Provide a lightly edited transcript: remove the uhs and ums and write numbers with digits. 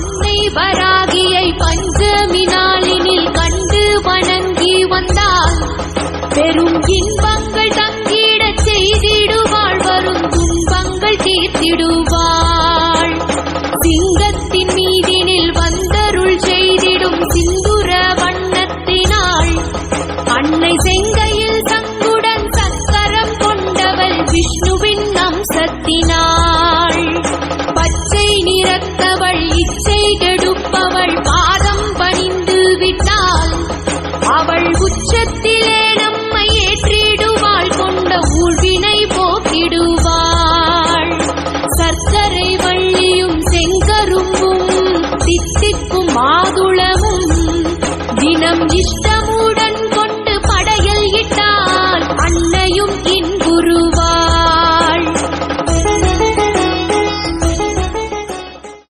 அன்னை வராகியை பஞ்சமி நாளினில் கண்டு வணங்கி வந்தால் பெரும் இன்பங்கள் தங்கிடச் செய்திடுவாள், வரும் துன்பங்கள் தீர்த்திடுவாள். சிங்கத்தின் மீதினில் வந்தருள் செய்திடும் சிந்துர வண்ணத்தினாள் அன்னை செங்கையில் சங்குடன் சக்கரம் கொண்டவள் விஷ்ணுவின் அம்சத்தினாள். பச்சை நிறத்தவள் இச்சை கெடுப்பவள்